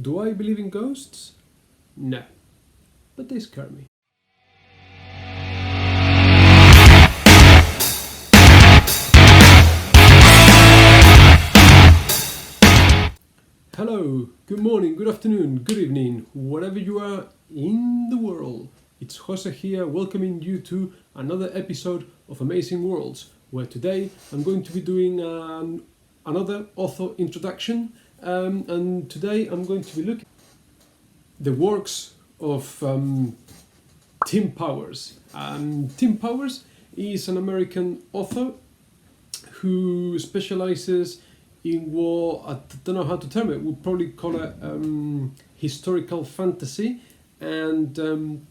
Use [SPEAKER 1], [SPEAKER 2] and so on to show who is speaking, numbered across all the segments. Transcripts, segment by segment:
[SPEAKER 1] Do I believe in ghosts? No, but they scare me. Hello, good morning, good afternoon, good evening, wherever you are in the world. It's Jose here, welcoming you to another episode of Amazing Worlds, where today I'm going to be doing another author introduction, and today I'm going to be looking at the works of Tim Powers. Tim Powers is an American author who specializes in what, I don't know how to term it, we'll probably call it historical fantasy. And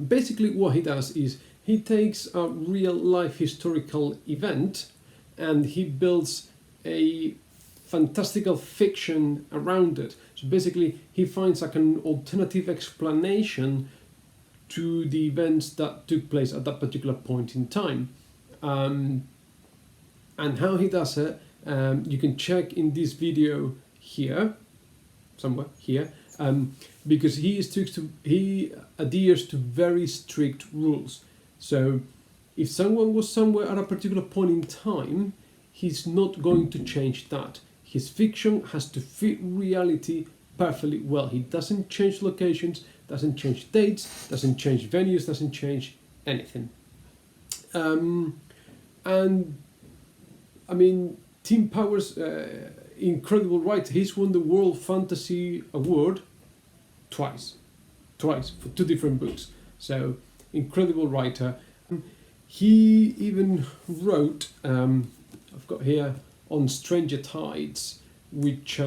[SPEAKER 1] basically what he does is he takes a real life historical event and he builds a fantastical fiction around it. So basically he finds like an alternative explanation to the events that took place at that particular point in time. And how he does it, you can check in this video here, somewhere here, because he adheres to very strict rules. So if someone was somewhere at a particular point in time, he's not going to change that. His fiction has to fit reality perfectly well. He doesn't change locations, doesn't change dates, doesn't change venues, doesn't change anything. And I mean, Tim Powers, incredible writer. He's won the World Fantasy Award twice for two different books. So, incredible writer. He even wrote, I've got here, on Stranger Tides, which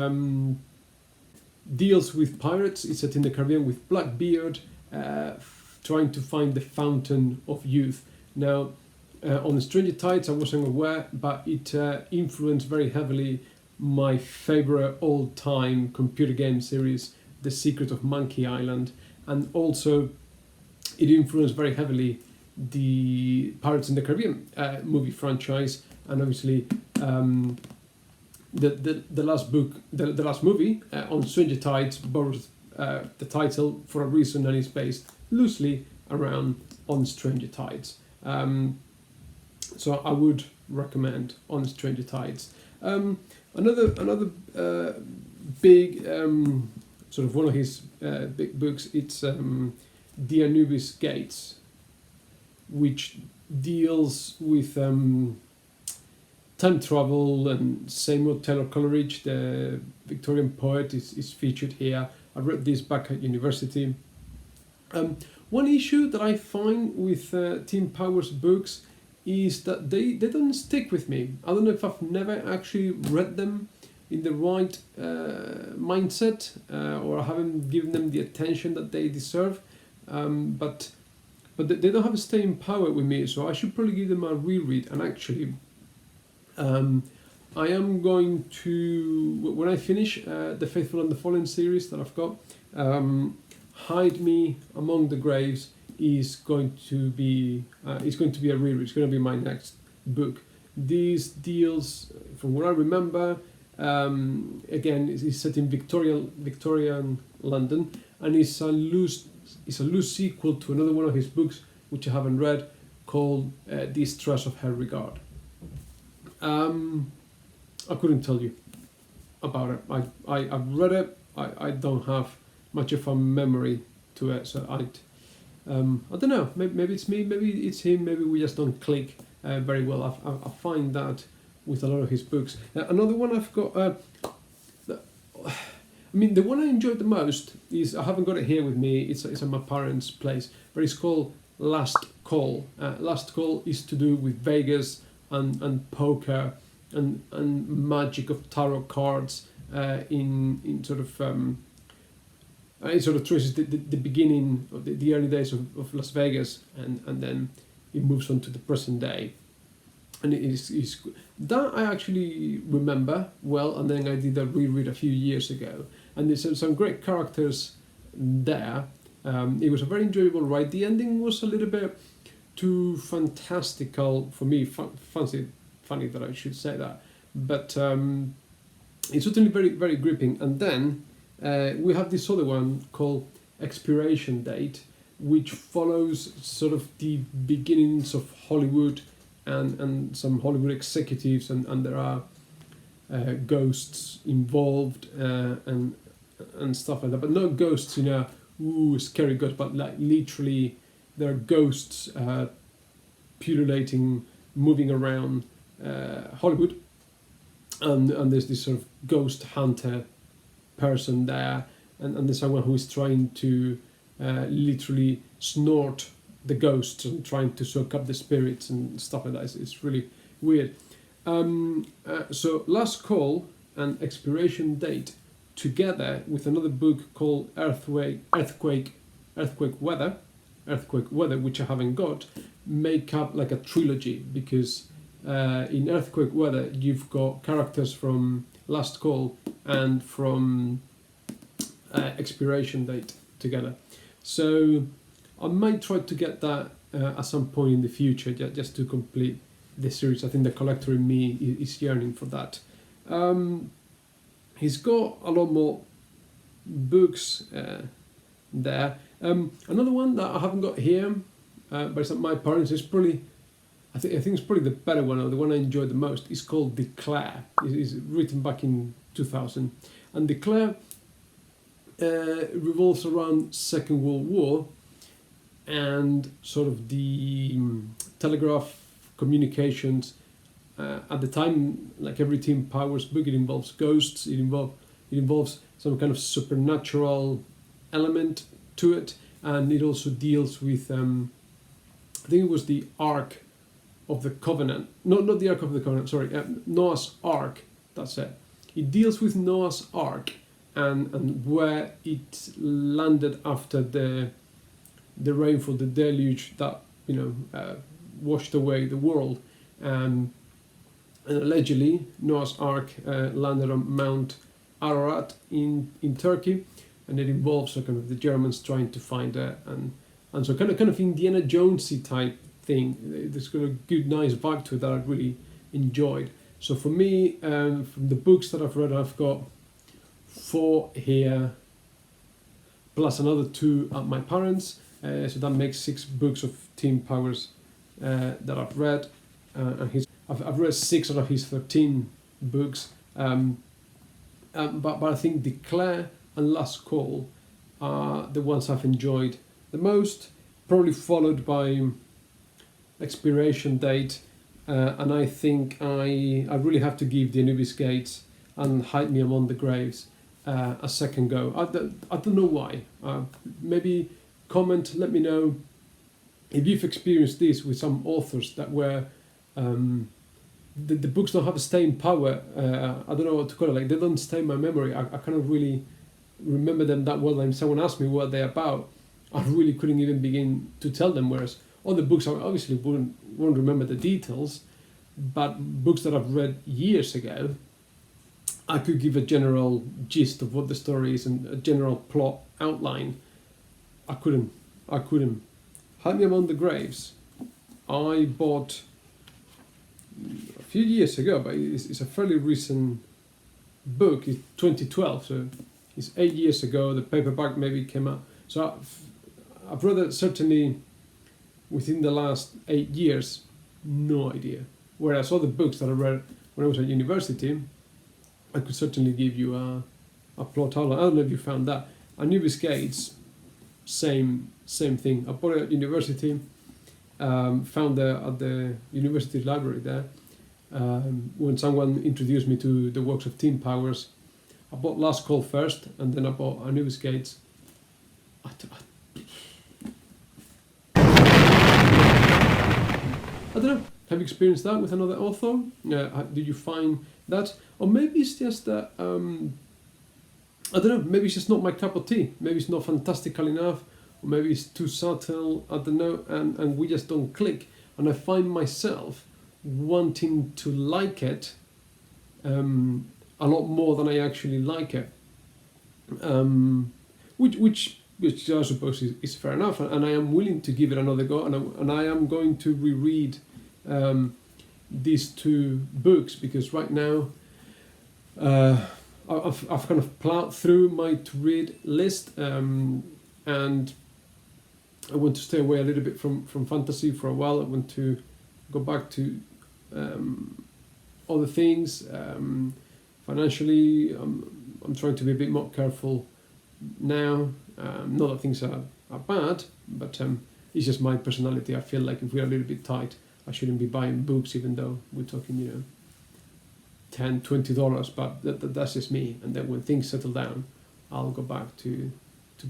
[SPEAKER 1] deals with pirates. It's set in the Caribbean with Blackbeard trying to find the fountain of youth. Now, on Stranger Tides, I wasn't aware, but it influenced very heavily my favorite all-time computer game series, The Secret of Monkey Island, and also it influenced very heavily the Pirates in the Caribbean movie franchise, and obviously the last book, the last movie on Stranger Tides borrows the title for a reason, and is based loosely around On Stranger Tides. So I would recommend On Stranger Tides. Another big sort of one of his big books. It's The Anubis Gates, which deals with time travel, and Samuel Taylor Coleridge, the Victorian poet, is featured here. I read this back at university. One issue that I find with Tim Powers' books is that they don't stick with me. I don't know if I've never actually read them in the right mindset, or I haven't given them the attention that they deserve. But they don't have a staying power with me, so I should probably give them a reread. And actually, I am going to, when I finish the Faithful and the Fallen series that I've got, Hide Me Among the Graves is going to be a reread. It's going to be my next book. This deals, from what I remember, again, it's set in Victorian London, and it's a loose sequel to another one of his books, which I haven't read, called Distress of Her Regard. I couldn't tell you about it. I've read it. I don't have much of a memory to it, so I don't know. Maybe it's me. Maybe it's him. Maybe we just don't click very well. I find that with a lot of his books. Another one I've got. The one I enjoyed the most is, I haven't got it here with me. It's at my parents' place, but it's called Last Call. Last Call is to do with Vegas and poker and magic of tarot cards in sort of. It sort of traces the beginning of the early days of Las Vegas, and then it moves on to the present day. And it is that I actually remember well, and then I did a reread a few years ago, and there's some great characters there. It was a very enjoyable ride. The ending was a little bit too fantastical for me. Funny that I should say that, but it's certainly very, very gripping. And then we have this other one called Expiration Date, which follows sort of the beginnings of Hollywood and some Hollywood executives, and there are ghosts involved and stuff like that, but not ghosts in a scary ghost, but like literally there are ghosts pullulating, moving around Hollywood, and there's this sort of ghost hunter person there, and there's someone who is trying to literally snort the ghosts and trying to soak up the spirits and stuff like that. It's really weird. So Last Call and Expiration Date, together with another book called Earthquake Weather, which I haven't got, make up like a trilogy, because in Earthquake Weather you've got characters from Last Call and from Expiration Date together. So I might try to get that at some point in the future, just to complete the series. I think the collector in me is yearning for that. He's got a lot more books there. Another one that I haven't got here, but it's at my parents', is probably, I think it's probably the better one, or the one I enjoyed the most, is called Declare. It's written back in 2000. And Declare revolves around Second World War and sort of the telegraph communications. At the time, like every Tim Powers book, it involves ghosts, it involves some kind of supernatural element to it, and it also deals with, I think it was the Ark of the Covenant, not the Ark of the Covenant, sorry, Noah's Ark, that's it. It deals with Noah's Ark and where it landed after the rainfall, the deluge that washed away the world, and allegedly Noah's Ark landed on Mount Ararat in Turkey, and it involves kind of the Germans trying to find it, and so kind of Indiana Jonesy type thing. There's got a good, nice vibe to it that I really enjoyed. So for me, from the books that I've read, I've got 4 here, plus another 2 at my parents'. So that makes 6 books of Tim Powers that I've read, and I've read 6 out of his 13 books. But I think Declare and Last Call are the ones I've enjoyed the most, probably followed by Expiration Date, and I think I really have to give The Anubis Gates and Hide Me Among the Graves a second go. I don't know why. Maybe comment, let me know if you've experienced this with some authors that were the books don't have a staying power. I don't know what to call it. Like, they don't stay in my memory. I cannot really remember them that well. And someone asked me what they're about, I really couldn't even begin to tell them. Whereas other books, I obviously won't remember the details, but books that I've read years ago, I could give a general gist of what the story is and a general plot outline. I couldn't. Hide Me Among the Graves, I bought a few years ago, but it's a fairly recent book. It's 2012, so it's 8 years ago. The paperback maybe came out. So I've read it certainly within the last 8 years, no idea. Whereas other books that I read when I was at university, I could certainly give you a plot outline. I don't know if you found that. Anubis Gates, same thing. I bought it at university, found it at the university library there. When someone introduced me to the works of Tim Powers, I bought Last Call first, and then I bought Anubis Gates. I don't know. Have you experienced that with another author? Did you find that? Or maybe it's just that, I don't know, maybe it's just not my cup of tea. Maybe it's not fantastical enough, or maybe it's too subtle, I don't know, and we just don't click. And I find myself wanting to like it a lot more than I actually like it. Which I suppose is fair enough, and I am willing to give it another go, and I am going to reread these 2 books, because right now I've kind of plowed through my to-read list, and I want to stay away a little bit from fantasy for a while. I want to go back to other things. Financially, I'm trying to be a bit more careful now. Not that things are bad, but it's just my personality. I feel like if we're a little bit tight, I shouldn't be buying books, even though we're talking, $10, $20. But that's just me. And then when things settle down, I'll go back to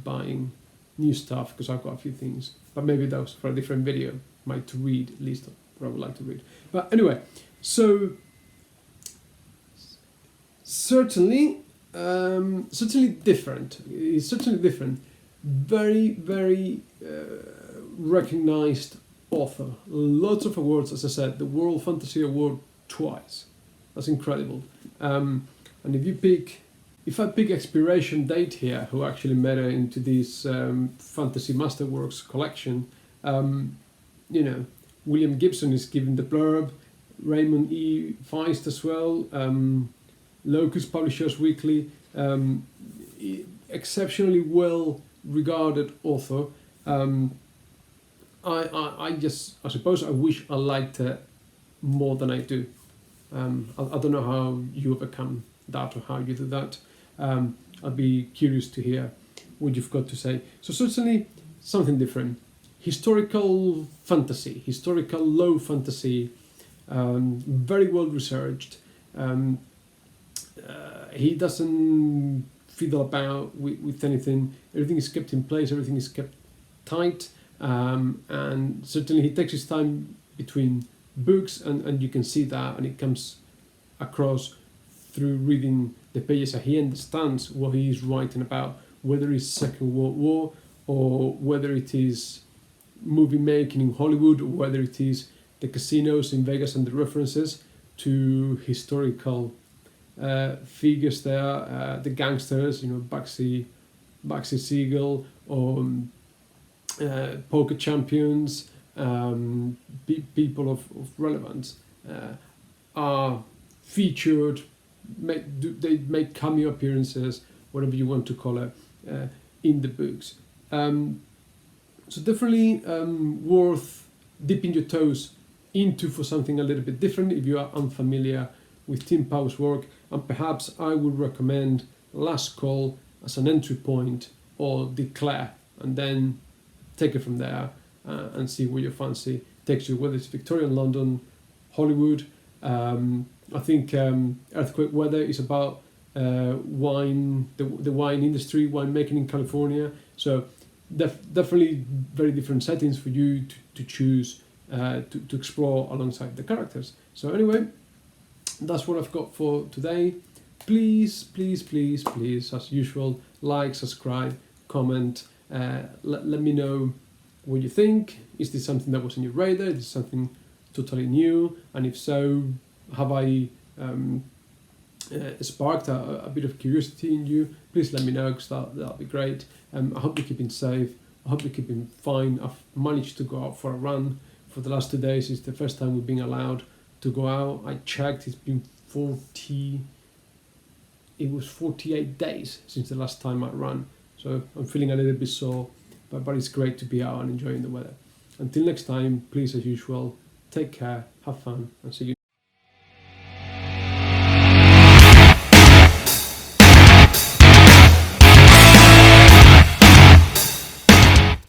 [SPEAKER 1] buying new stuff, because I've got a few things. But maybe that was for a different video. My to read list of what I would like to read. But anyway, so certainly different. It's certainly different. Very, very recognized author. Lots of awards, as I said, the World Fantasy Award twice. That's incredible. And if I pick Expiration Date here, who actually made it into this Fantasy Masterworks collection, William Gibson is given the blurb, Raymond E. Feist as well, Locus Publishers Weekly, exceptionally well regarded author. I suppose I wish I liked it more than I do. I don't know how you overcome that or how you do that. I'd be curious to hear what you've got to say. So certainly something different. Historical fantasy, historical low fantasy, very well researched. He doesn't fiddle about with anything. Everything is kept in place, everything is kept tight, and certainly he takes his time between books, and you can see that, and it comes across through reading the pages, and he understands what he is writing about, whether it's Second World War, or whether it is movie making in Hollywood, or whether it is the casinos in Vegas and the references to historical figures there, the gangsters, Bugsy Siegel, or poker champions, people of relevance are featured. They make cameo appearances, whatever you want to call it, in the books. So definitely worth dipping your toes into for something a little bit different if you are unfamiliar with Tim Powell's work, and perhaps I would recommend Last Call as an entry point, or Declare, and then take it from there and see where your fancy takes you, whether it's Victorian London, Hollywood. I think Earthquake Weather is about wine, the wine industry, wine making in California. So definitely very different settings for you to choose to explore alongside the characters. So anyway, that's what I've got for today. Please, as usual, like, subscribe, comment. Let me know what you think. Is this something that was on your radar? Is this something totally new? And if so, have I sparked a bit of curiosity in you? Please let me know, because that'll be great. I hope you're keeping safe. I hope you're keeping fine. I've managed to go out for a run for the last 2 days. It's the first time we've been allowed to go out. I checked, it's been 48 days since the last time I ran. So I'm feeling a little bit sore, but it's great to be out and enjoying the weather. Until next time, please, as usual, take care, have fun, and see you.